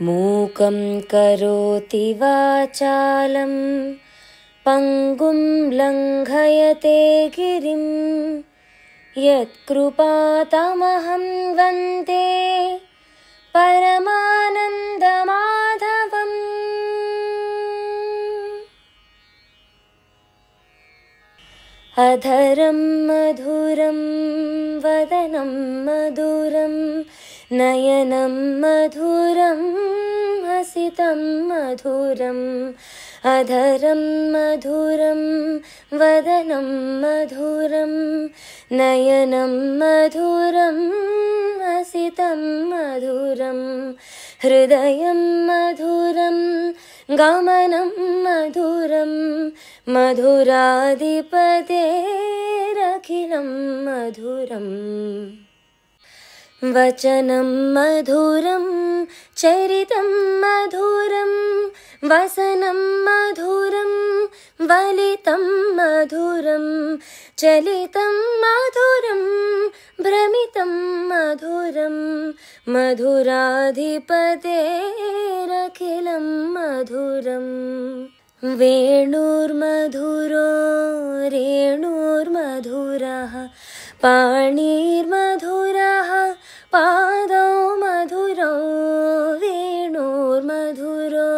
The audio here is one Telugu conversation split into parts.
मूकं करोति वाचालं पङ्गुं लङ्घयते गिरिं यत्कृपातमहं वन्दे परमानन्दमाधवम्। अधरं मधुरं वदनं मधुरं नयनं मधुरं हसितं मधुरम्। अधरं मधुरं वदनं मधुरं नयनं मधुरं हसितं मधुरं। हृदयं मधुरं गमनं मधुरं मधुराधिपतेरखिलं मधुरम्। वचनं मधुरं चरितं मधुरं वसनं मधुरं वलितं मधुरं चलितं मधुरं भ्रमितं मधुरं मधुराधिपतेरखिलं मधुरम्। वेणुर्मधुरो रेणुर्मधुरः पाणिर्मधुरः पादौ मधुरौ। वेणुर्मधुरो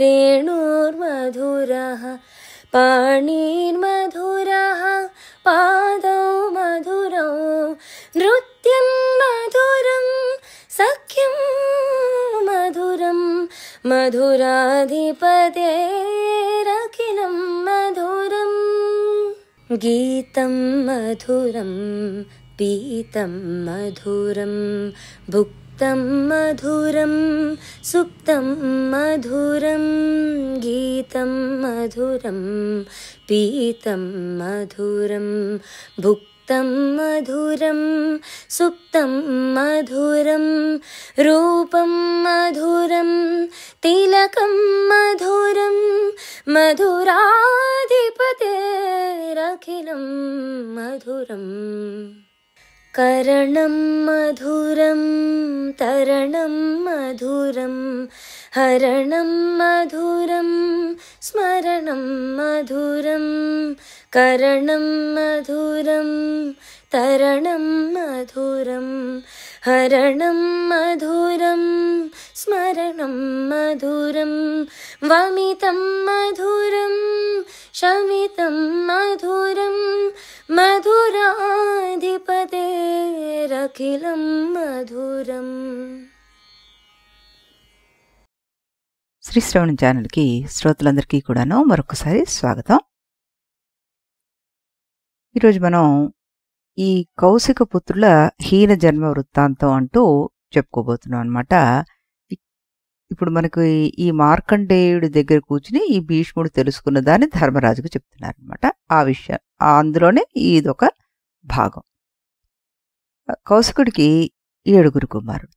रेणुर्मधुरः पाणिर्मधुरः पादौ मधुरौ। नृत्यं मधुरं सख्यं मधुरं मधुराधिपतेरखिलं मधुरम्। गीतं मधुरं पीतं मधुरं भुक्तं मधुरं सुप्तं मधुरं। गीतं मधुरं पीतं मधुरं भुक्तं मधुरं सुप्तं मधुरं। रूपं मधुरं तिलकं मधुरं मधुराधिपतेरखिलं मधुरम्। करणं मधुरं तरणं मधुरं हरणं मधुरं स्मरणं मधुरं। करणं मधुरं तरणं मधुरं हरणं मधुरं स्मरणं मधुरं। वमितं मधुरं शमितं मधुरं मधुराधिपतेरखिलं मधुरम्। శ్రీ శ్రవణం ఛానల్కి శ్రోతలందరికీ కూడాను మరొకసారి స్వాగతం. ఈరోజు మనం ఈ కౌశిక పుత్రుల హీన జన్మ వృత్తాంతం అంటూ చెప్పుకోబోతున్నాం అనమాట. ఇప్పుడు మనకు ఈ మార్కండేయుడి దగ్గర కూర్చుని ఈ భీష్ముడు తెలుసుకున్న దాన్ని ధర్మరాజుకు చెప్తున్నారనమాట. ఆ విషయం అందులోనే ఇదొక భాగం. కౌశికుడికి 7 కుమారుడు.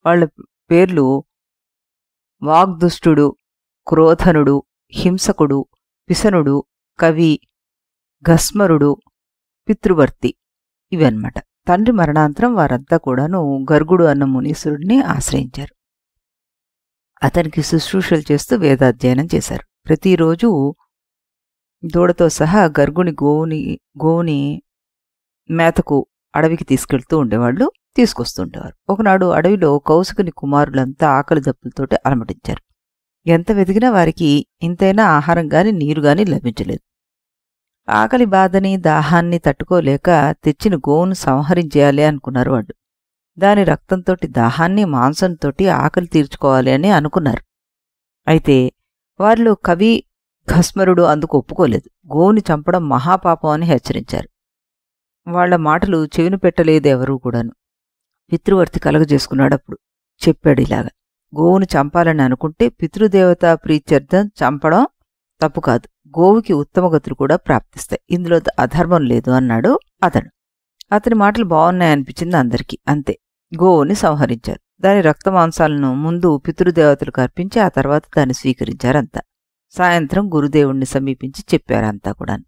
వాళ్ళ పేర్లు వాగ్దుష్టుడు, క్రోధనుడు, హింసకుడు, పిసనుడు, కవి, గస్మరుడు, పితృవర్తి ఇవన్నమాట. తండ్రి మరణాంతరం వారంతా కూడాను గర్గుడు అన్న మునీశ్వరుడిని ఆశ్రయించారు. అతనికి శుశ్రూషలు చేస్తూ వేదాధ్యయనం చేశారు. ప్రతిరోజు దూడతో సహా గర్గుని గోవుని మేతకు అడవికి తీసుకెళ్తూ ఉండేవాళ్ళు, తీసుకొస్తుండేవారు. ఒకనాడు అడవిలో కౌశికుని కుమారులంతా ఆకలి దప్పులతోటి అలమటించారు. ఎంత వెతికినా వారికి ఇంతైనా ఆహారం గాని నీరు గాని లభించలేదు. ఆకలి బాధని దాహాన్ని తట్టుకోలేక తెచ్చిన గోవును సంహరించేయాలి అనుకున్నారు వాళ్ళు. దాని రక్తంతోటి దాహాన్ని మాంసంతోటి ఆకలి తీర్చుకోవాలి అని అనుకున్నారు. అయితే వారిలో కవి ఘస్మరుడు అందుకు ఒప్పుకోలేదు. గోవుని చంపడం మహాపాపం అని హెచ్చరించారు. వాళ్ల మాటలు చెవిని పెట్టలేదు ఎవరూ కూడాను. పితృవర్తి కలగజేసుకున్నాడప్పుడు. చెప్పాడు ఇలాగా, గోవును చంపాలని అనుకుంటే పితృదేవతా ప్రీత్యర్థం చంపడం తప్పు కాదు, గోవుకి ఉత్తమగతులు కూడా ప్రాప్తిస్తాయి, ఇందులో అధర్మం లేదు అన్నాడు అతను. అతని మాటలు బాగున్నాయనిపించింది అందరికీ. అంతే, గోవుని సంహరించారు. దాని రక్తమాంసాలను ముందు పితృదేవతలకు అర్పించి ఆ తర్వాత దాన్ని స్వీకరించారంతా. సాయంత్రం గురుదేవుణ్ణి సమీపించి చెప్పారంతా కూడా.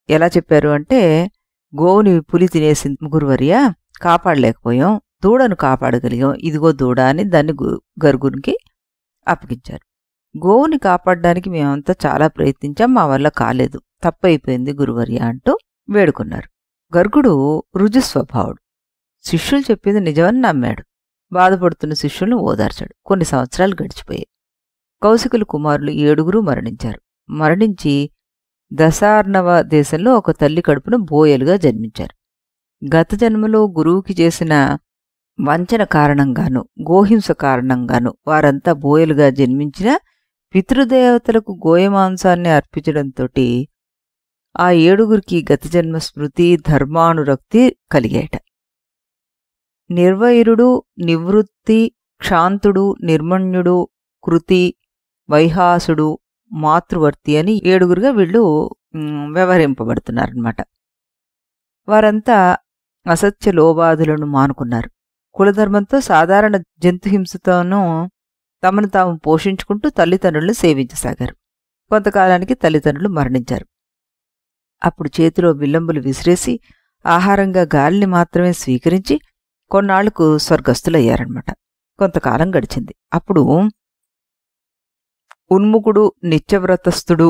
ఎలా చెప్పారు అంటే, గోవుని పులి తినేసింది గురువర్య, కాపాడలేకపోయాం, దూడను కాపాడగలిగాం, ఇదిగో దూడ అని దాన్ని గర్గునికి అప్పగించారు. గోవుని కాపాడడానికి మేమంతా చాలా ప్రయత్నించాం, మా వల్ల కాలేదు, తప్పైపోయింది గురువర్య అంటూ వేడుకున్నారు. గర్గుడు రుజుస్వభావుడు. శిష్యులు చెప్పింది నిజమని నమ్మాడు. బాధపడుతున్న శిష్యులను ఓదార్చాడు. కొన్ని సంవత్సరాలు గడిచిపోయాయి. కౌశికుల కుమారులు 7 మరణించారు. మరణించి దశార్ణవ దేశంలో ఒక తల్లి కడుపున బోయలుగా జన్మించారు. గత జన్మలో గురువుకి చేసిన వంచన కారణంగాను, గోహింస కారణంగాను వారంతా బోయలుగా జన్మించిన పితృదేవతలకు గోయమాంసాన్ని అర్పించడంతో ఆ 7 గత జన్మ స్మృతి, ధర్మానురక్తి కలిగాయట. నిర్వైరుడు, నివృత్తి, క్షాంతుడు, నిర్మణ్యుడు, కృతి, వైహాసుడు, మాతృవర్తి అని 7 వీళ్ళు వ్యవహరింపబడుతున్నారన్నమాట. వారంతా అసత్య లోబాదులను మానుకున్నారు. కులధర్మంతో, సాధారణ జంతుహింసతోనూ తమను తాము పోషించుకుంటూ తల్లిదండ్రులను సేవించసాగారు. కొంతకాలానికి తల్లిదండ్రులు మరణించారు. అప్పుడు చేతిలో విల్లంబులు విసిరేసి ఆహారంగా గాలిని మాత్రమే స్వీకరించి కొన్నాళ్లకు స్వర్గస్థులయ్యారన్నమాట. కొంతకాలం గడిచింది. అప్పుడు ఉన్ముఖుడు, నిత్యవ్రతస్థుడు,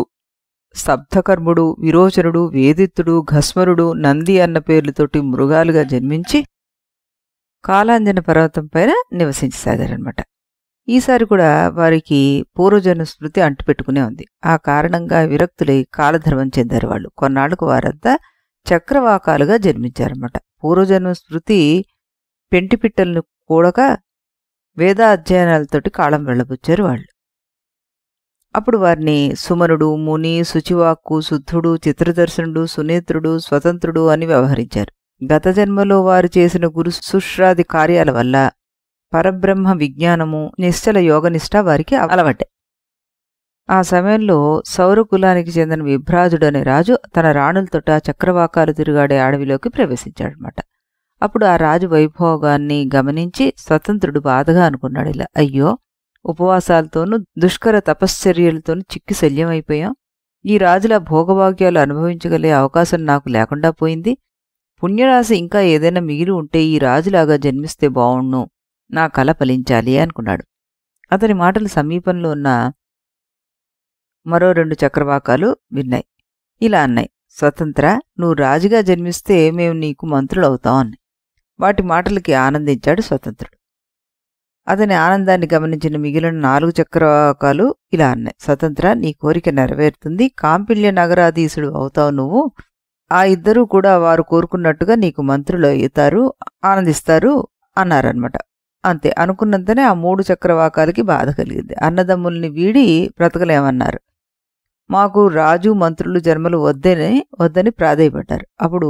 సప్తకర్ముడు, విరోచనుడు, వేదిత్తుడు, ఘస్మరుడు, నంది అన్న పేర్లతోటి మృగాలుగా జన్మించి కాలాంజన పర్వతం పైన నివసించసాగారనమాట. ఈసారి కూడా వారికి పూర్వజన్మ స్మృతి అంటుపెట్టుకునే ఉంది. ఆ కారణంగా విరక్తులై కాలధర్మం చెందారు వాళ్ళు. కొన్నాళ్లకు వారంతా చక్రవాకాలుగా జన్మించారన్నమాట. పూర్వజన్మ స్మృతి పెంటిపిట్టలను కూడక వేదాధ్యయనాలతోటి కాలం వెళ్ళబుచ్చారు వాళ్ళు. అప్పుడు వారిని సుమనుడు, ముని, శుచివాక్కు, శుద్ధుడు, చిత్రదర్శనుడు, సునేత్రుడు, స్వతంత్రుడు అని వ్యవహరించారు. గత జన్మలో వారు చేసిన గురు శుశ్రాది కార్యాల వల్ల పరబ్రహ్మ విజ్ఞానము, నిశ్చల యోగనిష్ట వారికి అలవడ్డాయి. ఆ సమయంలో సౌరకులానికి చెందిన విభ్రాజుడనే రాజు తన రాణులతోట చక్రవాకాలు తిరుగాడే అడవిలోకి ప్రవేశించాడనమాట. అప్పుడు ఆ రాజు వైభోగాన్ని గమనించి స్వతంత్రుడు బాధగా అనుకున్నాడు. ఇలా, అయ్యో, ఉపవాసాలతోనూ దుష్కర తపశ్చర్యలతోనూ చిక్కి శల్యమైపోయాం. ఈ రాజుల భోగభాగ్యాలు అనుభవించగలిగే అవకాశం నాకు లేకుండా పోయింది. పుణ్యరాశి ఇంకా ఏదైనా మిగిలి ఉంటే ఈ రాజులాగా జన్మిస్తే బావుణ్ణు, నా కల ఫలించాలి అనుకున్నాడు. అతని మాటలు సమీపంలో ఉన్న మరో 2 చక్రవాకాలు విన్నాయి. ఇలా అన్నాయి, స్వతంత్ర, నువ్వు రాజుగా జన్మిస్తే మేము నీకు మంత్రులవుతాం అని. వాటి మాటలకి ఆనందించాడు స్వతంత్రుడు. అతని ఆనందాన్ని గమనించిన మిగిలిన 4 చక్రవాకాలు ఇలా అన్నాయి, స్వతంత్ర, నీ కోరిక నెరవేరుతుంది, కాంపిల్య నగరాధీశుడు అవుతావు నువ్వు. ఆ 2 కూడా వారు కోరుకున్నట్టుగా నీకు మంత్రులు అవుతారు, ఆనందిస్తారు అన్నారనమాట. అంతే. అనుకున్నంతనే ఆ 3 చక్రవాకాలకి బాధ కలిగింది. అన్నదమ్ముల్ని వీడి బ్రతకలేమన్నారు. మాకు రాజు, మంత్రులు జన్మలు వద్దని ప్రాధేయపడ్డారు. అప్పుడు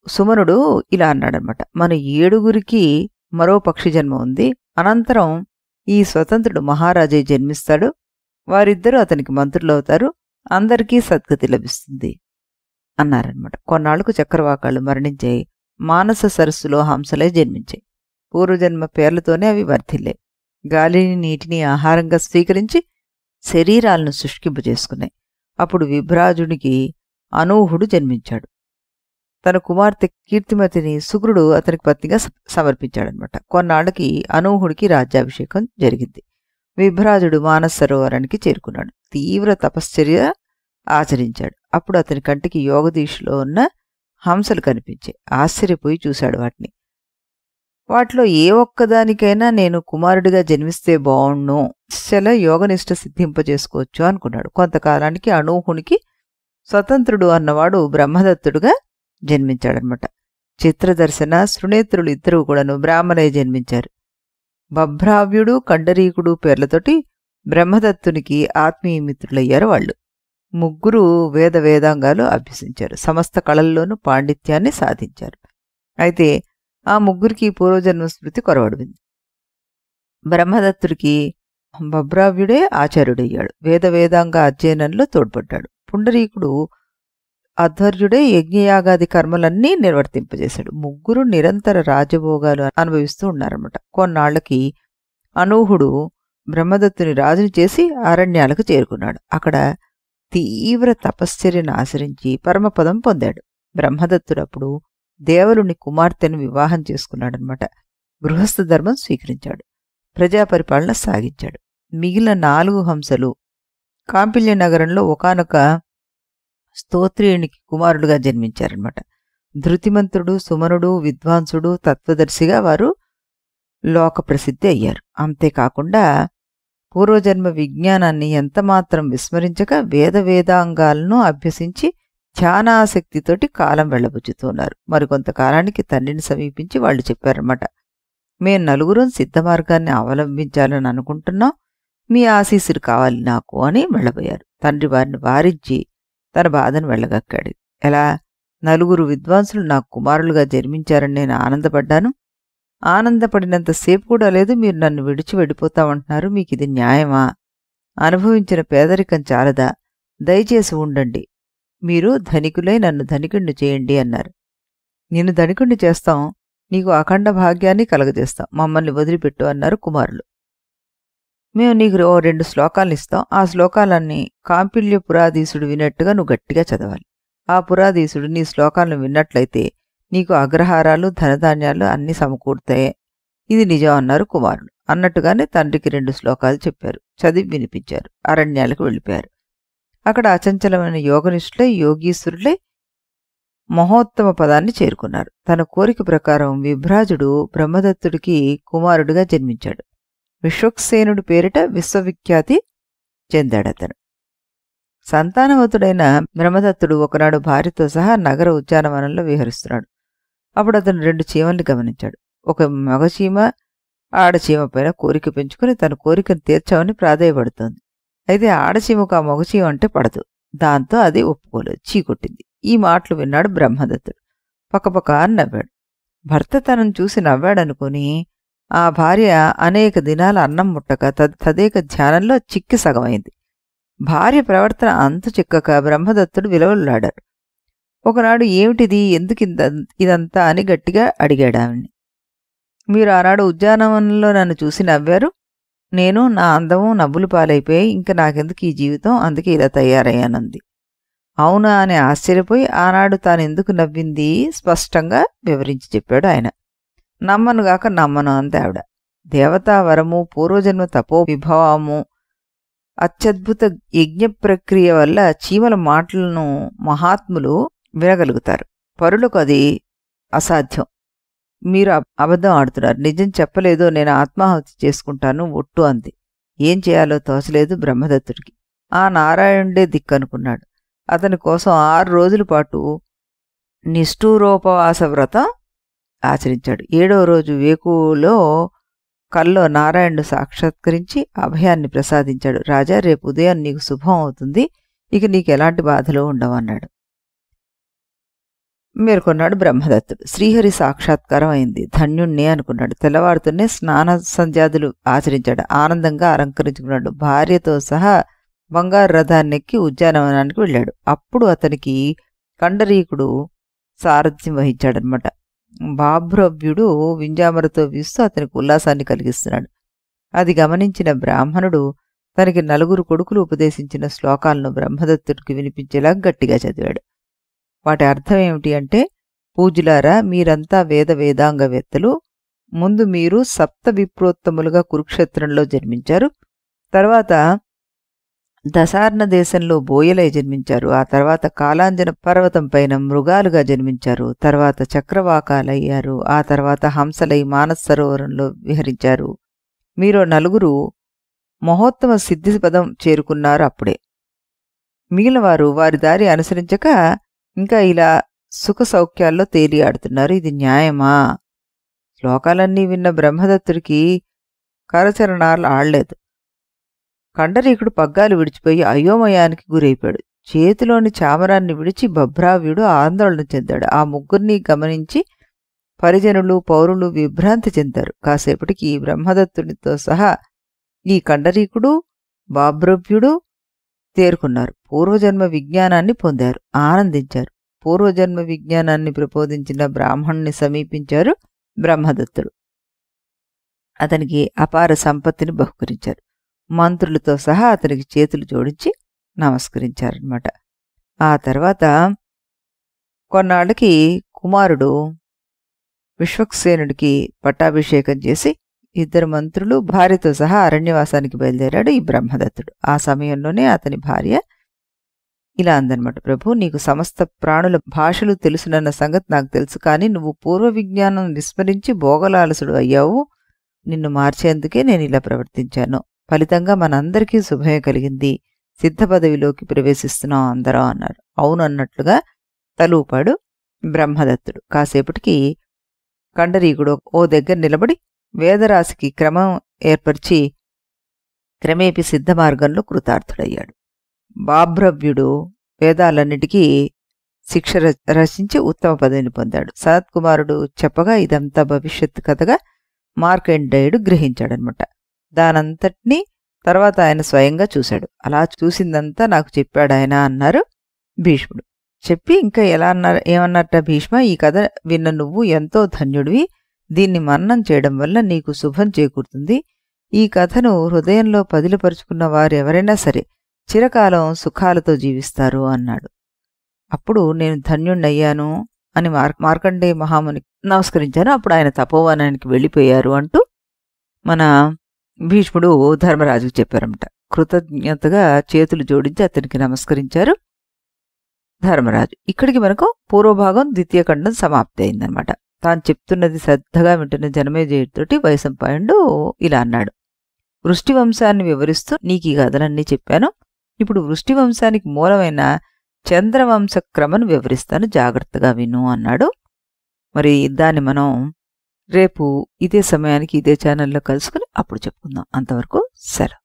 సుమనుడు ఇలా అన్నాడనమాట, మన 7 మరో పక్షి జన్మ ఉంది. అనంతరం ఈ స్వతంత్రుడు మహారాజే జన్మిస్తాడు. వారిద్దరూ అతనికి మంత్రులవుతారు. అందరికీ సద్గతి లభిస్తుంది అన్నారనమాట. కొన్నాళ్లకు చక్రవాకాళ్ళు మరణించాయి. మానస సరస్సులో హంసలే జన్మించాయి. పూర్వజన్మ పేర్లతోనే అవి వర్ధిల్లాయి. గాలిని, నీటిని ఆహారంగా స్వీకరించి శరీరాలను శుష్కింపజేసుకున్నాయి. అప్పుడు విభ్రాజునికి అనూహుడు జన్మించాడు. తన కుమార్తె కీర్తిమతిని శుక్రుడు అతనికి పత్నిగా సమర్పించాడనమాట. కొన్నాళ్ళకి అనూహుడికి రాజ్యాభిషేకం జరిగింది. విభ్రాజుడు మానస సరోవరానికి చేరుకున్నాడు. తీవ్ర తపశ్చర్య ఆచరించాడు. అప్పుడు అతని కంటికి యోగదీక్షలో ఉన్న హంసలు కనిపించాయి. ఆశ్చర్యపోయి చూశాడు వాటిని. వాటిలో ఏ ఒక్కదానికైనా నేను కుమారుడిగా జన్మిస్తే బావుణ్ణు, నిశ్చల యోగనిష్ట సిద్ధింపజేసుకోవచ్చు అనుకున్నాడు. కొంతకాలానికి అనూహునికి స్వతంత్రుడు అన్నవాడు బ్రహ్మదత్తుడుగా జన్మించాడనమాట. చిత్రదర్శన, సునేత్రులు 2 కూడాను బ్రాహ్మణే జన్మించారు. బభ్రావ్యుడు, కండరీకుడు పేర్లతోటి బ్రహ్మదత్తునికి ఆత్మీయ మిత్రులయ్యారు వాళ్ళు. 3 వేదాంగాలు అభ్యసించారు. సమస్త కళల్లోనూ పాండిత్యాన్ని సాధించారు. అయితే ఆ 3 పూర్వజన్మ స్మృతి కొరవడింది. బ్రహ్మదత్తుడికి బభ్రావ్యుడే ఆచార్యుడయ్యాడు. వేదాంగ అధ్యయనంలో తోడ్పడ్డాడు. పుండరీకుడు అధ్వర్యుడే యజ్ఞయాగాది కర్మలన్నీ నిర్వర్తింపజేశాడు. 3 నిరంతర రాజభోగాలు అనుభవిస్తూ ఉన్నారన్నమాట. కొన్నాళ్లకి అనూహుడు బ్రహ్మదత్తుని రాజుని చేసి అరణ్యాలకు చేరుకున్నాడు. అక్కడ తీవ్ర తపశ్చర్యను ఆచరించి పరమపదం పొందాడు. బ్రహ్మదత్తుడప్పుడు దేవలుని కుమార్తెను వివాహం చేసుకున్నాడనమాట. గృహస్థ ధర్మం స్వీకరించాడు. ప్రజాపరిపాలన సాగించాడు. మిగిలిన 4 హంసలు కాంపిల్య నగరంలో ఒకానొక స్తోత్రియునికి కుమారుడుగా జన్మించారనమాట. ధృతిమంతుడు, సుమనుడు, విద్వాంసుడు, తత్వదర్శిగా వారు లోక ప్రసిద్ధి అయ్యారు. అంతేకాకుండా పూర్వజన్మ విజ్ఞానాన్ని ఎంతమాత్రం విస్మరించక వేదాంగాలను అభ్యసించి ధ్యానాసక్తితోటి కాలం వెళ్లబుచ్చుతున్నారు. మరికొంతకాలానికి తండ్రిని సమీపించి వాళ్ళు చెప్పారన్నమాట, మేం నలుగురం సిద్ధ మార్గాన్ని అవలంబించాలని అనుకుంటున్నాం, మీ ఆశీస్సులు కావాలి నాకు అని వెళ్ళబోయారు. తండ్రి వారిని వారించి తన బాధను వెళ్ళగక్కాడు. ఎలా? 4 విద్వాంసులు నాకు కుమారులుగా జన్మించారని నేను ఆనందపడ్డాను. ఆనందపడినంతసేపు కూడా లేదు, మీరు నన్ను విడిచి వెళ్ళిపోతామంటున్నారు. మీకు ఇది న్యాయమా? అనుభవించిన పేదరికం చాలదా? దయచేసి ఉండండి, మీరు ధనికులై నన్ను ధనికుణ్ణి చేయండి అన్నారు. నిన్ను ధనికుణ్ణి చేస్తాం, నీకు అఖండ భాగ్యాన్ని కలగజేస్తాం, మమ్మల్ని వదిలిపెట్టు అన్నారు కుమారులు. మేము నీకు 2 శ్లోకాలను ఇస్తాం. ఆ శ్లోకాలన్నీ కాంపిల్య పురాధీసుడు విన్నట్టుగా నువ్వు గట్టిగా చదవాలి. ఆ పురాధీసుడు నీ శ్లోకాలను విన్నట్లయితే నీకు అగ్రహారాలు, ధనధాన్యాలు అన్నీ సమకూర్తాయే. ఇది నిజం అన్నారు కుమారుడు. అన్నట్టుగానే తండ్రికి 2 శ్లోకాలు చెప్పారు, చదివి వినిపించారు. అరణ్యాలకు వెళ్ళిపోయారు. అక్కడ అచంచలమైన యోగనిష్ఠులై, యోగీశ్వరులై మహోత్తమ పదాన్ని చేరుకున్నారు. తన కోరిక ప్రకారం విభ్రాజుడు బ్రహ్మదత్తుడికి కుమారుడిగా జన్మించాడు. విశ్వక్సేనుడి పేరిట విశ్వవిఖ్యాతి చెందాడతను. సంతానవతుడైన బ్రహ్మదత్తుడు ఒకనాడు భార్యతో సహా నగర ఉద్యానవనంలో విహరిస్తున్నాడు. అప్పుడు అతను 2 చీమల్ని గమనించాడు. ఒక మగచీమ ఆడచీమ పైన కోరిక పెంచుకుని తన కోరికను తీర్చామని ప్రాధేయపడుతోంది. అయితే ఆడచీమకు ఆ మగచీమ అంటే పడదు. దాంతో అది ఒప్పుకోలేదు, చీకొట్టింది. ఈ మాటలు విన్నాడు బ్రహ్మదత్తుడు. పక్కపక్క అని నవ్వాడు. భర్త తనను చూసి నవ్వాడనుకుని ఆ భార్య అనేక దినాల అన్నం ముట్టక తదేక ధ్యానంలో చిక్కి సగమైంది. భార్య ప్రవర్తన అంతు చిక్కక బ్రహ్మదత్తుడు విలవల్లాడారు. ఒకనాడు ఏమిటిది, ఎందుకు ఇదంతా అని గట్టిగా అడిగాడు ఆవిడ్ని. మీరు ఆనాడు ఉద్యానవనంలో నన్ను చూసి నవ్వారు, నేను నా అందము నవ్వులు పాలైపోయి ఇంక నాకెందుకు ఈ జీవితం, అందుకే ఇలా తయారయ్యానంది. అవునా అని ఆశ్చర్యపోయి ఆనాడు తానెందుకు నవ్వింది స్పష్టంగా వివరించి చెప్పాడు ఆయన. నమ్మనుగాక నమ్మను అంది ఆవిడ. దేవతా వరము, పూర్వజన్మ తపో విభవము, అత్యద్భుత యజ్ఞ ప్రక్రియ వల్ల చీమల మాటలను మహాత్ములు వినగలుగుతారు. పరులకు అది అసాధ్యం. మీరు అబద్ధం ఆడుతున్నారు, నిజం చెప్పలేదో నేను ఆత్మాహుతి చేసుకుంటాను ఒట్టు అంది. ఏం చేయాలో తోచలేదు బ్రహ్మదత్తుడికి. ఆ నారాయణుడే దిక్కనుకున్నాడు. అతని కోసం 6 రోజుల పాటు నిష్ఠూరోపవాస వ్రతం ఆచరించాడు. 7వ రోజు వేకువలో కల్లో నారాయణుడు సాక్షాత్కరించి అభయాన్ని ప్రసాదించాడు. రాజా, రేపు ఉదయం నీకు శుభం అవుతుంది, ఇక నీకు ఎలాంటి బాధలు ఉండవు అన్నాడు. మేల్కొన్నాడు బ్రహ్మదత్తుడు. శ్రీహరి సాక్షాత్కారం అయింది, ధన్యుణ్ణి అనుకున్నాడు. తెల్లవారుతూనే స్నాన సంధ్యాదులు ఆచరించాడు. ఆనందంగా అలంకరించుకున్నాడు. భార్యతో సహా బంగారు రథాన్నెక్కి ఉద్యానవనానికి వెళ్ళాడు. అప్పుడు అతనికి కండరీకుడు సారథ్యం వహించాడనమాట. బాభ్రవ్యుడు వింజామరతో వీస్తూ అతనికి ఉల్లాసాన్ని కలిగిస్తున్నాడు. అది గమనించిన బ్రాహ్మణుడు తనకి 4 కొడుకులు ఉపదేశించిన శ్లోకాలను బ్రహ్మదత్తుడికి వినిపించేలా గట్టిగా చదివాడు. వాటి అర్థం ఏమిటి అంటే, పూజ్యులారా, మీరంతా వేదాంగవేత్తలు. ముందు మీరు సప్త విప్రోత్తములుగా కురుక్షేత్రంలో జన్మించారు. తర్వాత దశార్ణ దేశంలో బోయలై జన్మించారు. ఆ తర్వాత కాలాంజన పర్వతం పైన మృగాలుగా జన్మించారు. తర్వాత చక్రవాకాలయ్యారు. ఆ తర్వాత హంసలై మానస సరోవరంలో విహరించారు. మీరు 4 మహోత్తమ సిద్ధి పదం చేరుకున్నారు. అప్పుడే మిగిలిన వారు వారి దారి అనుసరించక ఇంకా ఇలా సుఖ సౌఖ్యాల్లో తేలియాడుతున్నారు. ఇది న్యాయమా? శ్లోకాలన్నీ విన్న బ్రహ్మదత్తుడికి కరచరణాలు ఆడలేదు. కండరీకుడు పగ్గాలు విడిచిపోయి అయోమయానికి గురైపోయాడు. చేతిలోని చామరాన్ని విడిచి బభ్రావ్యుడు ఆందోళన చెందాడు. ఆ 3 గమనించి పరిజనులు, పౌరులు విభ్రాంతి చెందారు. కాసేపటికి బ్రహ్మదత్తునితో సహా ఈ కండరీకుడు, బాభ్రవ్యుడు తేరుకున్నారు. పూర్వజన్మ విజ్ఞానాన్ని పొందారు, ఆనందించారు. పూర్వజన్మ విజ్ఞానాన్ని ప్రబోధించిన బ్రాహ్మణుని సమీపించారు బ్రహ్మదత్తుడు. అతనికి అపార సంపత్తిని బహుకరించారు. మంత్రులతో సహా అతనికి చేతులు జోడించి నమస్కరించారన్నమాట. ఆ తర్వాత కొన్నాళ్ళకి కుమారుడు విశ్వక్సేనుడికి పట్టాభిషేకం చేసి 2 మంత్రులు భార్యతో సహా అరణ్యవాసానికి బయలుదేరాడు ఈ బ్రహ్మదత్తుడు. ఆ సమయంలోనే అతని భార్య ఇలా అందనమాట, ప్రభు నీకు సమస్త ప్రాణుల భాషలు తెలుసునన్న సంగతి నాకు తెలుసు, కానీ నువ్వు పూర్వ విజ్ఞానం విస్మరించి భోగలాలసుడు అయ్యావు. నిన్ను మార్చేందుకే నేను ఇలా ప్రవర్తించాను. ఫలితంగా మనందరికీ శుభమే కలిగింది. సిద్ధ పదవిలోకి ప్రవేశిస్తున్నాం అందరం అన్నారు. అవునన్నట్లుగా తలూపాడు బ్రహ్మదత్తుడు. కాసేపటికి కండరీకుడు ఓ దగ్గర నిలబడి వేదరాశికి క్రమం ఏర్పరిచి క్రమేపి సిద్ధ మార్గంలో కృతార్థుడయ్యాడు. బాభ్రవ్యుడు వేదాలన్నిటికీ శిక్ష రచించి ఉత్తమ పదవిని పొందాడు. సనత్కుమారుడు చెప్పగా ఇదంతా భవిష్యత్తు కథగా మార్కండేయుడు గ్రహించాడనమాట. దానంతటినీ తర్వాత ఆయన స్వయంగా చూశాడు. అలా చూసిందంతా నాకు చెప్పాడాయన అన్నారు భీష్ముడు. చెప్పి ఇంకా ఏమన్నట్ట భీష్మ, ఈ కథ విన్న నువ్వు ఎంతో ధన్యుడివి. దీన్ని మననం చేయడం వల్ల నీకు శుభం చేకూరుతుంది. ఈ కథను హృదయంలో పదిలపరుచుకున్న వారెవరైనా సరే చిరకాలం సుఖాలతో జీవిస్తారు అన్నాడు. అప్పుడు నేను ధన్యుణ్ణయ్యాను అని మార్కండేయ మహామునికి నమస్కరించాను. అప్పుడు ఆయన తపోవనానికి వెళ్ళిపోయారు అంటూ మన భీష్ముడు ధర్మరాజుకు చెప్పారన్నమాట. కృతజ్ఞతగా చేతులు జోడించి అతనికి నమస్కరించారు ధర్మరాజు. ఇక్కడికి మనకు పూర్వభాగం ద్వితీయ ఖండం సమాప్తి అయిందనమాట. తాను చెప్తున్నది శ్రద్ధగా వింటున్న జనమేజయుడితోటి వైశంపాయనుడు ఇలా అన్నాడు. వృష్టివంశాన్ని వివరిస్తూ నీకు ఈ కథలన్నీ చెప్పాను. ఇప్పుడు వృష్టివంశానికి మూలమైన చంద్రవంశ క్రమను వివరిస్తాను, జాగ్రత్తగా విను అన్నాడు. మరి దాన్ని మనం రేపు ఇదే సమయానికి ఇదే ఛానల్లో కలుసుకుని అప్పుడు చెప్పుకుందాం. అంతవరకు సెలవు.